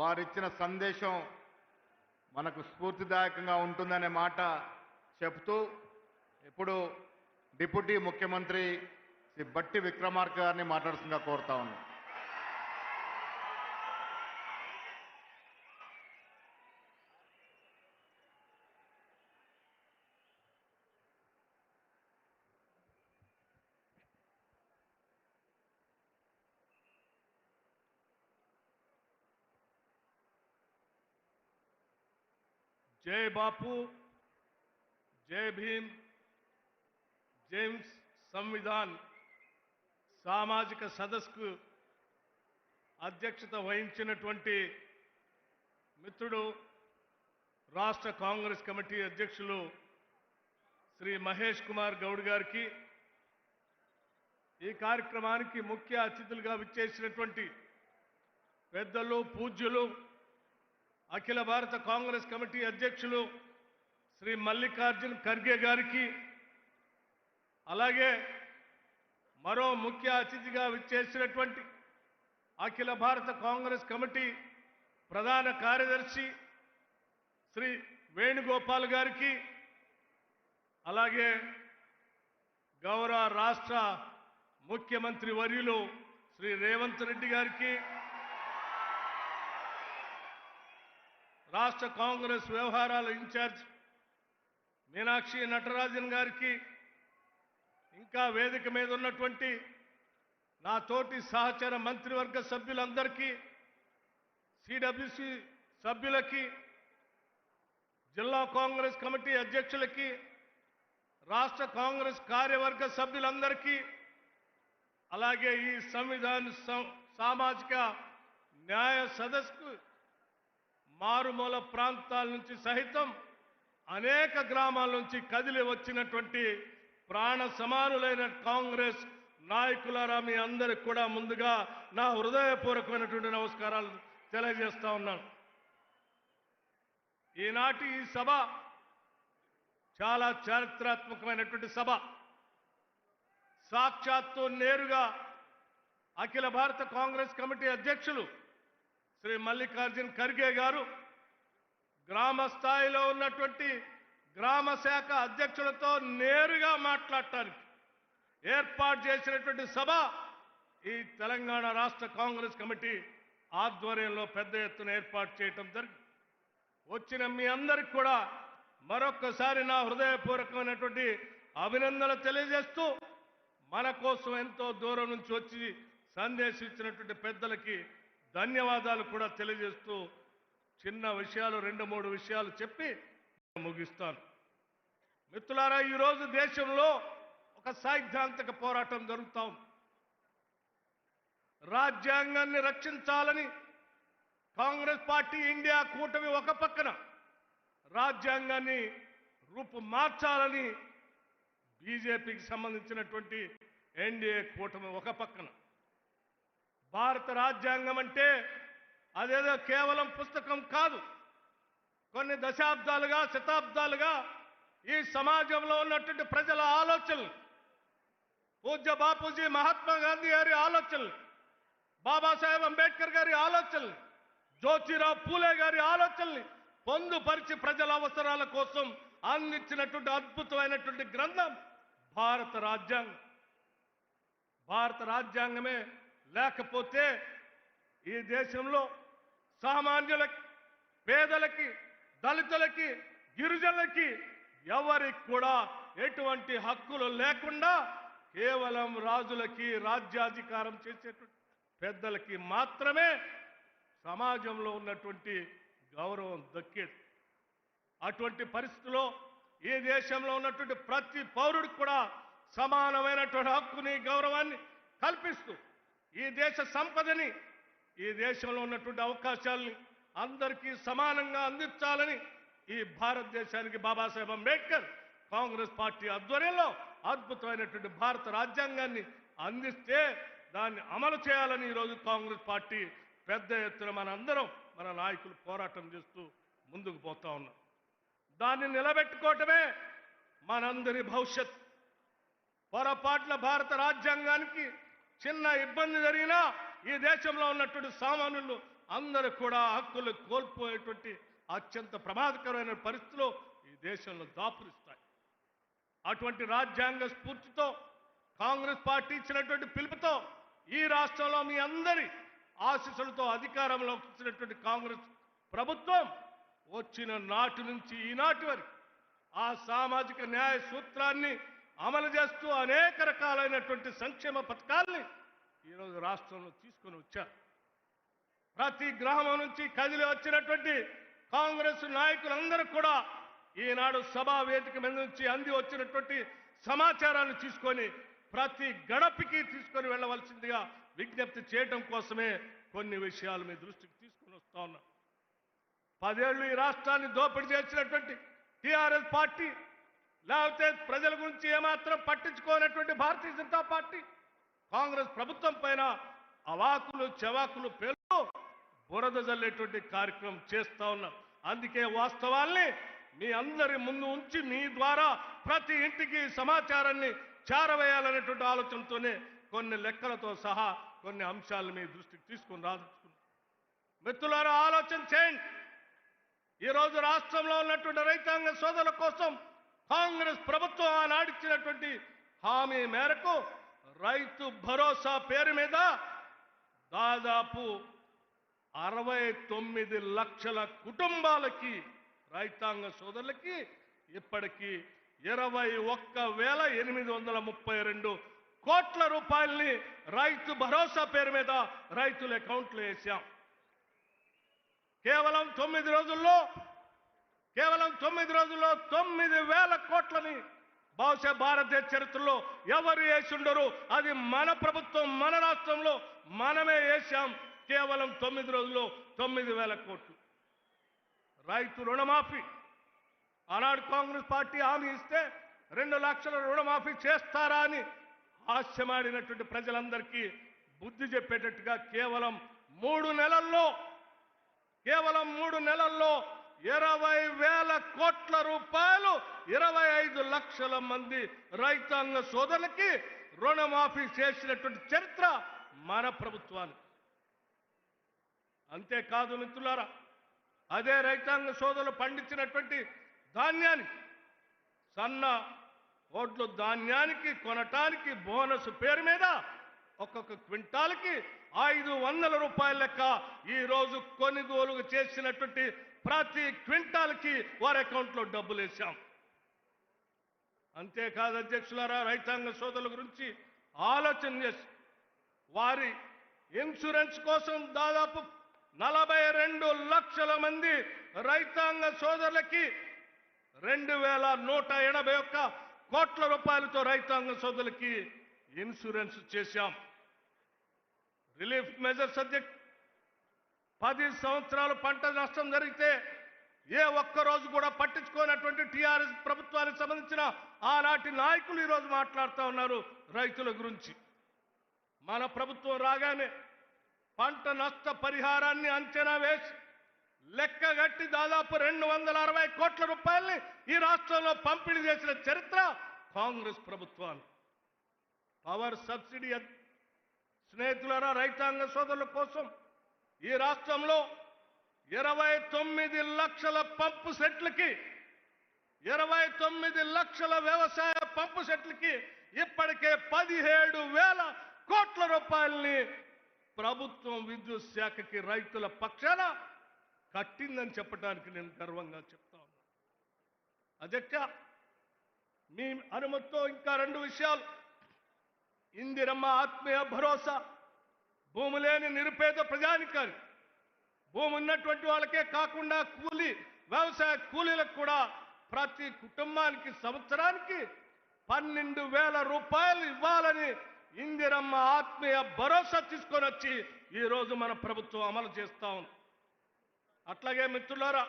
వారిచ్చిన సందేశం మనకు స్ఫూర్తిదాయకంగా ఉంటుందనే మాట చెప్తూ ఇప్పుడు డిప్యూటీ ముఖ్యమంత్రి శ్రీ బట్టి విక్రమార్క గారిని మాట్లాడుతుందిగా కోరుతా ఉన్నాను. जय बापू, जय भीम, जेम्स संविधान సామాజిక సదస్సుకు అధ్యక్షత వహించినటువంటి మిత్రుడు రాష్ట్ర కాంగ్రెస్ కమిటీ అధ్యక్షులు శ్రీ మహేష్ కుమార్ గౌడ్ గారికి, ఈ కార్యక్రమానికి ముఖ్య అతిథులుగా విచ్చేసినటువంటి పెద్దలు పూజ్యులు అఖిల భారత కాంగ్రెస్ కమిటీ అధ్యక్షులు శ్రీ మల్లికార్జున్ ఖర్గే గారికి, అలాగే మరో ముఖ్య అతిథిగా విచ్చేసినటువంటి అఖిల భారత కాంగ్రెస్ కమిటీ ప్రధాన కార్యదర్శి శ్రీ వేణుగోపాల్ గారికి, అలాగే గౌరవ రాష్ట్ర ముఖ్యమంత్రి వర్యులు శ్రీ రేవంత్ రెడ్డి గారికి, రాష్ట్ర కాంగ్రెస్ వ్యవహారాల ఇన్ఛార్జ్ మీనాక్షి నటరాజన్ గారికి, ఇంకా వేదిక మీద ఉన్నటువంటి నా తోటి సహచర మంత్రివర్గ సభ్యులందరికీ, సిడబ్ల్యూసి సభ్యులకి, జిల్లా కాంగ్రెస్ కమిటీ అధ్యక్షులకి, రాష్ట్ర కాంగ్రెస్ కార్యవర్గ సభ్యులందరికీ, అలాగే ఈ సంవిధాన సామాజిక న్యాయ సదస్సుకు మారుమూల ప్రాంతాల నుంచి సహితం అనేక గ్రామాల నుంచి కదిలి వచ్చినటువంటి ప్రాణ సమానులైన కాంగ్రెస్ నాయకులారా, మీ అందరికి కూడా ముందుగా నా హృదయపూర్వకమైనటువంటి నమస్కారాలు తెలియజేస్తా ఉన్నాను. ఈనాటి ఈ సభ చాలా చారిత్రాత్మకమైనటువంటి సభ. సాక్షాత్తు నేరుగా అఖిల భారత కాంగ్రెస్ కమిటీ అధ్యక్షులు శ్రీ మల్లికార్జున్ ఖర్గే గారు గ్రామ స్థాయిలో ఉన్నటువంటి గ్రామ శాఖ అధ్యక్షులతో నేరుగా మాట్లాడటానికి ఏర్పాటు చేసినటువంటి సభ ఈ తెలంగాణ రాష్ట్ర కాంగ్రెస్ కమిటీ ఆధ్వర్యంలో పెద్ద ఎత్తున ఏర్పాటు చేయటం జరిగింది. వచ్చిన మీ అందరికి కూడా మరొక్కసారి నా హృదయపూర్వకమైనటువంటి అభినందనలు తెలియజేస్తూ, మన కోసం ఎంతో దూరం నుంచి వచ్చి సందేశం ఇచ్చినటువంటి పెద్దలకి ధన్యవాదాలు కూడా తెలియజేస్తూ చిన్న విషయాలు 2-3 విషయాలు చెప్పి ముగిస్తాను. మిత్రులారా, ఈరోజు దేశంలో ఒక సైద్ధాంతిక పోరాటం జరుగుతూ ఉంది. రాజ్యాంగాన్ని రక్షించాలని కాంగ్రెస్ పార్టీ, ఇండియా కూటమి ఒక పక్కన, రాజ్యాంగాన్ని రూపు మార్చాలని బీజేపీకి సంబంధించినటువంటి ఎన్డీఏ కూటమి ఒక పక్కన. భారత రాజ్యాంగం అంటే అదేదో కేవలం పుస్తకం కాదు. కొన్ని దశాబ్దాలుగా, శతాబ్దాలుగా ఈ సమాజంలో ఉన్నటువంటి ప్రజల ఆలోచనలు, పూజ్య బాపూజీ మహాత్మా గాంధీ గారి ఆలోచనలు, బాబాసాహెబ్ అంబేద్కర్ గారి ఆలోచనలు, జ్యోతిరావు పూలే గారి ఆలోచనల్ని పొందుపరిచి ప్రజల అవసరాల కోసం అందించినటువంటి అద్భుతమైనటువంటి గ్రంథం భారత రాజ్యాంగం. భారత రాజ్యాంగమే లేకపోతే ఈ దేశంలో సామాన్యులకి, పేదలకి, దళితులకి, గిరిజనులకి ఎవరికి కూడా ఎటువంటి హక్కులు లేకుండా కేవలం రాజులకి, రాజ్యాధికారం చేసేటువంటి పెద్దలకి మాత్రమే సమాజంలో ఉన్నటువంటి గౌరవం దక్కేది. అటువంటి పరిస్థితుల్లో ఈ దేశంలో ఉన్నటువంటి ప్రతి పౌరుడికి కూడా సమానమైనటువంటి హక్కుని, గౌరవాన్ని కల్పిస్తూ ఈ దేశ సంపదని, ఈ దేశంలో ఉన్నటువంటి అవకాశాలని అందరికీ సమానంగా అందించాలని ఈ భారతదేశానికి బాబాసాహెబ్ అంబేద్కర్ కాంగ్రెస్ పార్టీ ఆధ్వర్యంలో అద్భుతమైనటువంటి భారత రాజ్యాంగాన్ని అందిస్తే దాన్ని అమలు చేయాలని ఈరోజు కాంగ్రెస్ పార్టీ పెద్ద ఎత్తున మనందరం, మన నాయకులు పోరాటం చేస్తూ ముందుకు పోతా ఉన్నాం. దాన్ని నిలబెట్టుకోవటమే మనందరి భవిష్యత్. పొరపాట్ల భారత రాజ్యాంగానికి చిన్న ఇబ్బంది జరిగినా ఈ దేశంలో ఉన్నటువంటి సామాన్యులు అందరూ కూడా హక్కులు కోల్పోయేటువంటి అత్యంత ప్రమాదకరమైన పరిస్థితులు ఈ దేశంలో దాపురిస్తాయి. అటువంటి రాజ్యాంగ స్ఫూర్తితో కాంగ్రెస్ పార్టీ ఇచ్చినటువంటి పిలుపుతో ఈ రాష్ట్రంలో మీ అందరి ఆశీస్సులతో అధికారంలోకి వచ్చినటువంటి కాంగ్రెస్ ప్రభుత్వం వచ్చిన నాటి నుంచి ఈనాటి వరకు ఆ సామాజిక న్యాయ సూత్రాన్ని అమలు చేస్తూ అనేక రకాలైనటువంటి సంక్షేమ పథకాల్ని ఈరోజు రాష్ట్రంలో తీసుకొని వచ్చారు. ప్రతి గ్రామం నుంచి కదిలి వచ్చినటువంటి కాంగ్రెస్ నాయకులందరూ కూడా ఈనాడు సభా వేదిక మీద నుంచి అంది వచ్చినటువంటి సమాచారాన్ని తీసుకొని ప్రతి గడపకి తీసుకొని వెళ్ళవలసిందిగా విజ్ఞప్తి చేయడం కోసమే కొన్ని విషయాలు మీ దృష్టికి తీసుకొని వస్తా ఉన్నా. 10 ఏళ్లు ఈ రాష్ట్రాన్ని దోపిడీ చేసినటువంటి టీఆర్ఎస్ పార్టీ, లేకపోతే ప్రజల గురించి ఏమాత్రం పట్టించుకోనటువంటి భారతీయ జనతా పార్టీ కాంగ్రెస్ ప్రభుత్వం పైన అవాకులు చెవాకులు పేర్లు బురద జల్లేటువంటి కార్యక్రమం చేస్తా ఉన్నాం. అందుకే వాస్తవాల్ని మీ అందరి ముందు ఉంచి మీ ద్వారా ప్రతి ఇంటికి సమాచారాన్ని చేరవేయాలనేటువంటి ఆలోచనతోనే కొన్ని లెక్కలతో సహా కొన్ని అంశాలను మీ దృష్టికి తీసుకుని రాదలుచుకున్నాం. మిత్రులారా, ఆలోచన చేయండి. ఈరోజు రాష్ట్రంలో ఉన్నటువంటి రైతాంగ సోదరుల కోసం కాంగ్రెస్ ప్రభుత్వం ఆనాడిచ్చినటువంటి హామీ మేరకు రైతు భరోసా పేరు మీద దాదాపు 69 లక్షల కుటుంబాలకి, రైతాంగ సోదరులకి ఇప్పటికీ 21,832 కోట్ల రూపాయల్ని రైతు భరోసా పేరు మీద రైతుల అకౌంట్లో వేశాం. కేవలం 9 రోజుల్లో 9,000 కోట్లని బహుశా భారతదేశ చరిత్రలో ఎవరు వేసిండరు. అది మన ప్రభుత్వం, మన రాష్ట్రంలో మనమే వేశాం. కేవలం 9 రోజుల్లో 9,000 కోట్లు. రైతు రుణమాఫీ ఆనాడు కాంగ్రెస్ పార్టీ హామీ ఇస్తే 2 లక్షల రుణమాఫీ చేస్తారా అని హాస్యమాడినటువంటి ప్రజలందరికీ బుద్ధి చెప్పేటట్టుగా కేవలం 3 నెలల్లో 20,000 కోట్ల రూపాయలు 25 లక్షల మంది రైతాంగ సోదరులకి రుణమాఫీ చేసినటువంటి చరిత్ర మన ప్రభుత్వానికి. అంతేకాదు మిత్రులారా, అదే రైతాంగ సోదరులు పండించినటువంటి ధాన్యాన్ని, సన్న ఓట్లు ధాన్యానికి కొనటానికి బోనస్ పేరు మీద ఒక్కొక్క క్వింటాల్కి 500 రూపాయల లెక్క ఈరోజు కొనుగోలు చేసినటువంటి ప్రతి క్వింటాల్కి వారి అకౌంట్లో డబ్బులు వేశాం. అంతేకాదు అధ్యక్షులారా, రైతాంగ సోదరుల గురించి ఆలోచన చేసి వారి ఇన్సూరెన్స్ కోసం దాదాపు 42 లక్షల మంది రైతాంగ సోదరులకి 2,181 కోట్ల రూపాయలతో రైతాంగ సోదరులకి ఇన్సూరెన్స్ చేశాం. రిలీఫ్ మెజర్స్ అధ్యక్ష 10 సంవత్సరాలు పంట నష్టం జరిగితే ఏ ఒక్కరోజు కూడా పట్టించుకోనటువంటి టీఆర్ఎస్ ప్రభుత్వానికి సంబంధించిన ఆనాటి నాయకులు ఈరోజు మాట్లాడుతూ ఉన్నారు రైతుల గురించి. మన ప్రభుత్వం రాగానే పంట నష్ట పరిహారాన్ని అంచనా వేసి లెక్కగట్టి దాదాపు 260 కోట్ల రూపాయల్ని ఈ రాష్ట్రంలో పంపిణీ చేసిన చరిత్ర కాంగ్రెస్ ప్రభుత్వాన్ని. పవర్ సబ్సిడీ స్నేహితులారా, రైతాంగ సోదరుల కోసం ఈ రాష్ట్రంలో 29 లక్షల పంపు సెట్లకి 29 లక్షల వ్యవసాయ పంపు సెట్లకి ఇప్పటికే 17,000 కోట్ల రూపాయల్ని ప్రభుత్వం విద్యుత్ శాఖకి రైతుల పక్షాన కట్టిందని చెప్పడానికి నేను గర్వంగా చెప్తా ఉన్నాను. అధ్యక్ష, మీ అనుమతితో ఇంకా 2 విషయాలు. ఇందిరమ్మ ఆత్మీయ భరోసా, భూమి లేని నిరుపేద ప్రజానికానికి, భూమి ఉన్నటువంటి వాళ్ళకే కాకుండా వ్యవసాయ కూలీలకు కూడా ప్రతి కుటుంబానికి సంవత్సరానికి 12,000 రూపాయలు ఇవ్వాలని ఇందిరమ్మ ఆత్మీయ భరోసా తీసుకొని వచ్చి ఈరోజు మన ప్రభుత్వం అమలు చేస్తా ఉంది. అట్లాగే మిత్రులారా,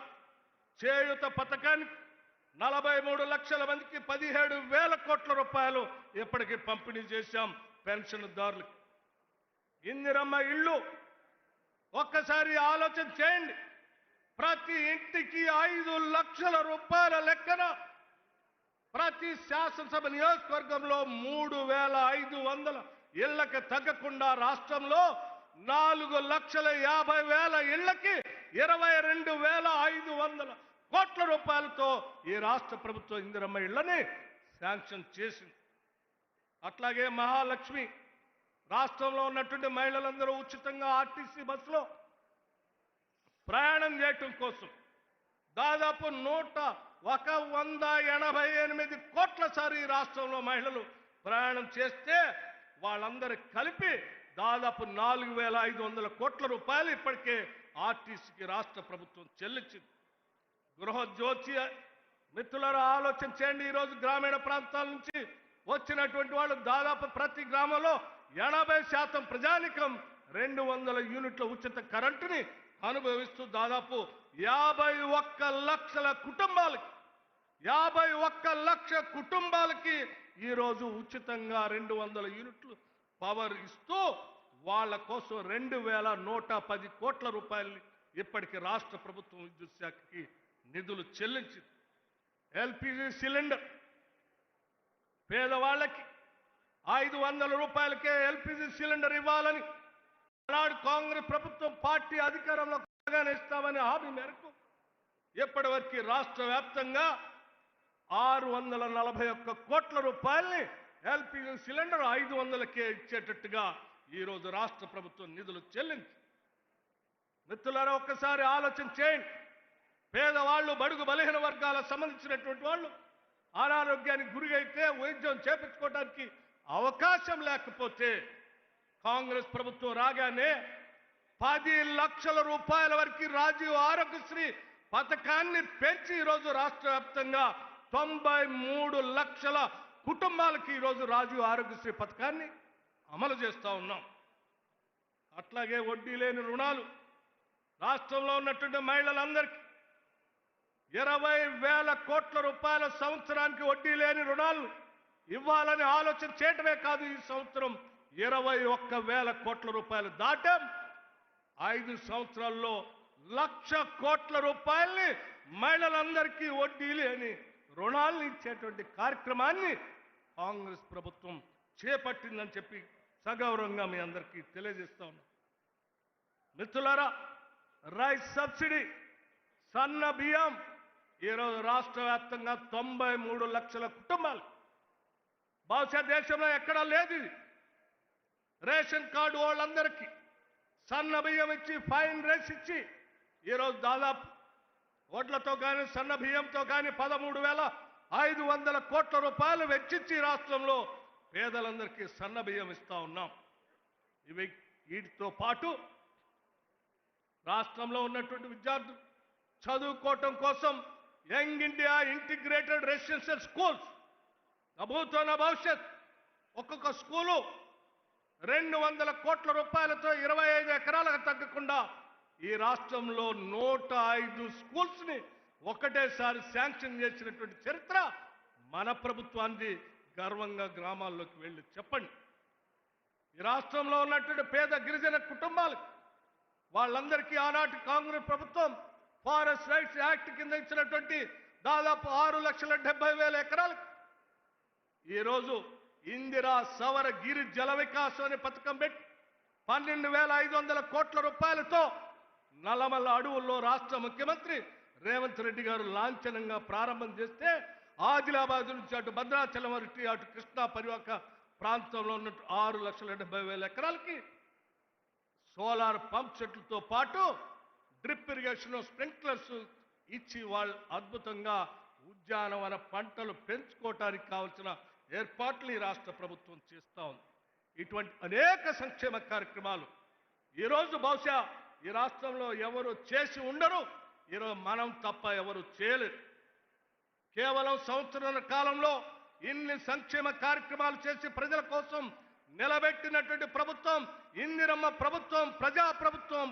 చేయూత పథకానికి 43 లక్షల మందికి 17,000 కోట్ల రూపాయలు ఇప్పటికీ పంపిణీ చేశాం పెన్షన్దారులకు. ఇందిరమ్మ ఇళ్ళు ఒక్కసారి ఆలోచన చేయండి. ప్రతి ఇంటికి 5 లక్షల రూపాయల లెక్కన ప్రతి శాసనసభ నియోజకవర్గంలో 3,500 ఇళ్లకు తగ్గకుండా రాష్ట్రంలో 4,50,000 ఇళ్లకి 22,500 కోట్ల రూపాయలతో ఈ రాష్ట్ర ప్రభుత్వం ఇందిరమ్మ ఇళ్లని శాంక్షన్ చేసింది. అట్లాగే మహాలక్ష్మి రాష్ట్రంలో ఉన్నటువంటి మహిళలందరూ ఉచితంగా ఆర్టీసీ బస్సులో ప్రయాణం చేయటం కోసం దాదాపు 188 కోట్ల సారి ఈ రాష్ట్రంలో మహిళలు ప్రయాణం చేస్తే వాళ్ళందరూ కలిపి దాదాపు 4,500 కోట్ల రూపాయలు ఇప్పటికే ఆర్టీసీకి రాష్ట్ర ప్రభుత్వం చెల్లించింది. గృహజ్యోతి మిత్రులారా ఆలోచన చేయండి. ఈరోజు గ్రామీణ ప్రాంతాల నుంచి వచ్చినటువంటి వాళ్ళు దాదాపు ప్రతి గ్రామంలో 80% ప్రజానికం 200 యూనిట్ల ఉచిత కరెంటుని అనుభవిస్తూ దాదాపు 51 లక్షల కుటుంబాలకి ఈరోజు ఉచితంగా 200 యూనిట్లు పవర్ ఇస్తూ వాళ్ళ కోసం 2,110 కోట్ల రూపాయలు ఇప్పటికి రాష్ట్ర ప్రభుత్వం విద్యుత్ శాఖకి నిధులు చెల్లించింది. ఎల్పిజి సిలిండర్ పేదవాళ్ళకి 500 రూపాయలకే ఎల్పిజి సిలిండర్ ఇవ్వాలని ఆనాడు కాంగ్రెస్ ప్రభుత్వం పార్టీ అధికారంలో ఇస్తామని హామీ మేరకు ఇప్పటి వరకు రాష్ట్ర వ్యాప్తంగా 641 కోట్ల రూపాయల్ని ఎల్పిజి సిలిండర్ 500కే ఇచ్చేటట్టుగా ఈరోజు రాష్ట్ర ప్రభుత్వం నిధులు చెల్లించి. మిత్రులారా ఒక్కసారి ఆలోచన చేయండి. పేదవాళ్ళు బడుగు బలహీన వర్గాలకు సంబంధించినటువంటి వాళ్ళు అనారోగ్యానికి గురైతే వైద్యం చేపించుకోవడానికి అవకాశం లేకపోతే కాంగ్రెస్ ప్రభుత్వం రాగానే 10 లక్షల రూపాయల వరకు రాజీవ్ ఆరోగ్యశ్రీ పథకాన్ని పెంచి ఈరోజు రాష్ట్ర వ్యాప్తంగా 93 లక్షల కుటుంబాలకి ఈరోజు రాజీవ్ ఆరోగ్యశ్రీ పథకాన్ని అమలు చేస్తూ ఉన్నాం. అట్లాగే వడ్డీ లేని రుణాలు రాష్ట్రంలో ఉన్నటువంటి మహిళలందరికీ 20,000 కోట్ల రూపాయల సంవత్సరానికి వడ్డీ లేని రుణాలు ఇవ్వాలని ఆలోచన చేయటమే కాదు, ఈ సంవత్సరం 21,000 కోట్ల రూపాయలు దాటాం. 5 సంవత్సరాల్లో 1,00,000 కోట్ల రూపాయల్ని మహిళలందరికీ వడ్డీ లేని రుణాలను ఇచ్చేటువంటి కార్యక్రమాన్ని కాంగ్రెస్ ప్రభుత్వం చేపట్టిందని చెప్పి సగౌరవంగా మీ అందరికీ తెలియజేస్తా ఉన్నాం. మిత్రులారా రైస్ సబ్సిడీ సన్న బియ్యం ఈరోజు రాష్ట్ర వ్యాప్తంగా 93 లక్షల కుటుంబాలు, బహుశా దేశంలో ఎక్కడా లేదు ఇది. రేషన్ కార్డు వాళ్ళందరికీ సన్న బియ్యం ఇచ్చి ఫైన్ రైస్ ఇచ్చి ఈరోజు దాదాపు వడ్లతో కానీ సన్న బియ్యంతో కానీ 13,500 కోట్ల రూపాయలు వెచ్చించి రాష్ట్రంలో పేదలందరికీ సన్న బియ్యం ఇస్తా ఉన్నాం. వీటితో పాటు రాష్ట్రంలో ఉన్నటువంటి విద్యార్థులు చదువుకోవటం కోసం young India integrated residential schools నభూతోన భవిష్యత్ ఒక్కొక్క స్కూలు 200 కోట్ల రూపాయలతో 25 ఎకరాలకు తగ్గకుండా ఈ రాష్ట్రంలో 105 స్కూల్స్ని ఒకటేసారి శాంక్షన్ చేసినటువంటి చరిత్ర మన ప్రభుత్వాన్ని. గర్వంగా గ్రామాల్లోకి వెళ్ళి చెప్పండి. ఈ రాష్ట్రంలో ఉన్నటువంటి పేద గిరిజన కుటుంబాలకు వాళ్ళందరికీ ఆనాటి కాంగ్రెస్ ప్రభుత్వం ఫారెస్ట్ రైట్స్ యాక్ట్ కింద ఇచ్చినటువంటి దాదాపు 6,70,000 ఎకరాలకు ఈరోజు ఇందిరా సవర గిరి జల వికాసం అనే పథకం పెట్టి 12,500 కోట్ల రూపాయలతో నల్లమల్ల అడవుల్లో రాష్ట్ర ముఖ్యమంత్రి రేవంత్ రెడ్డి గారు లాంఛనంగా ప్రారంభం చేస్తే ఆదిలాబాద్ నుంచి అటు భద్రాచలం వరకు అటు కృష్ణా పరివాహక ప్రాంతంలో ఉన్న 6,70,000 ఎకరాలకి సోలార్ పంప్ సెట్లతో పాటు డ్రిప్ ఇరిగేషన్ స్ప్రింక్లర్స్ ఇచ్చి వాళ్ళు అద్భుతంగా ఉద్యానవన పంటలు పెంచుకోవటానికి కావాల్సిన ఏర్పాట్లు ఈ రాష్ట్ర ప్రభుత్వం చేస్తూ ఉంది. ఇటువంటి అనేక సంక్షేమ కార్యక్రమాలు ఈరోజు బహుశా ఈ రాష్ట్రంలో ఎవరు చేసి ఉండరు, ఈరోజు మనం తప్ప ఎవరు చేయలేరు. కేవలం సంవత్సరాల కాలంలో ఇన్ని సంక్షేమ కార్యక్రమాలు చేసి ప్రజల కోసం నిలబెట్టినటువంటి ప్రభుత్వం ఇందిరమ్మ ప్రభుత్వం, ప్రజా ప్రభుత్వం.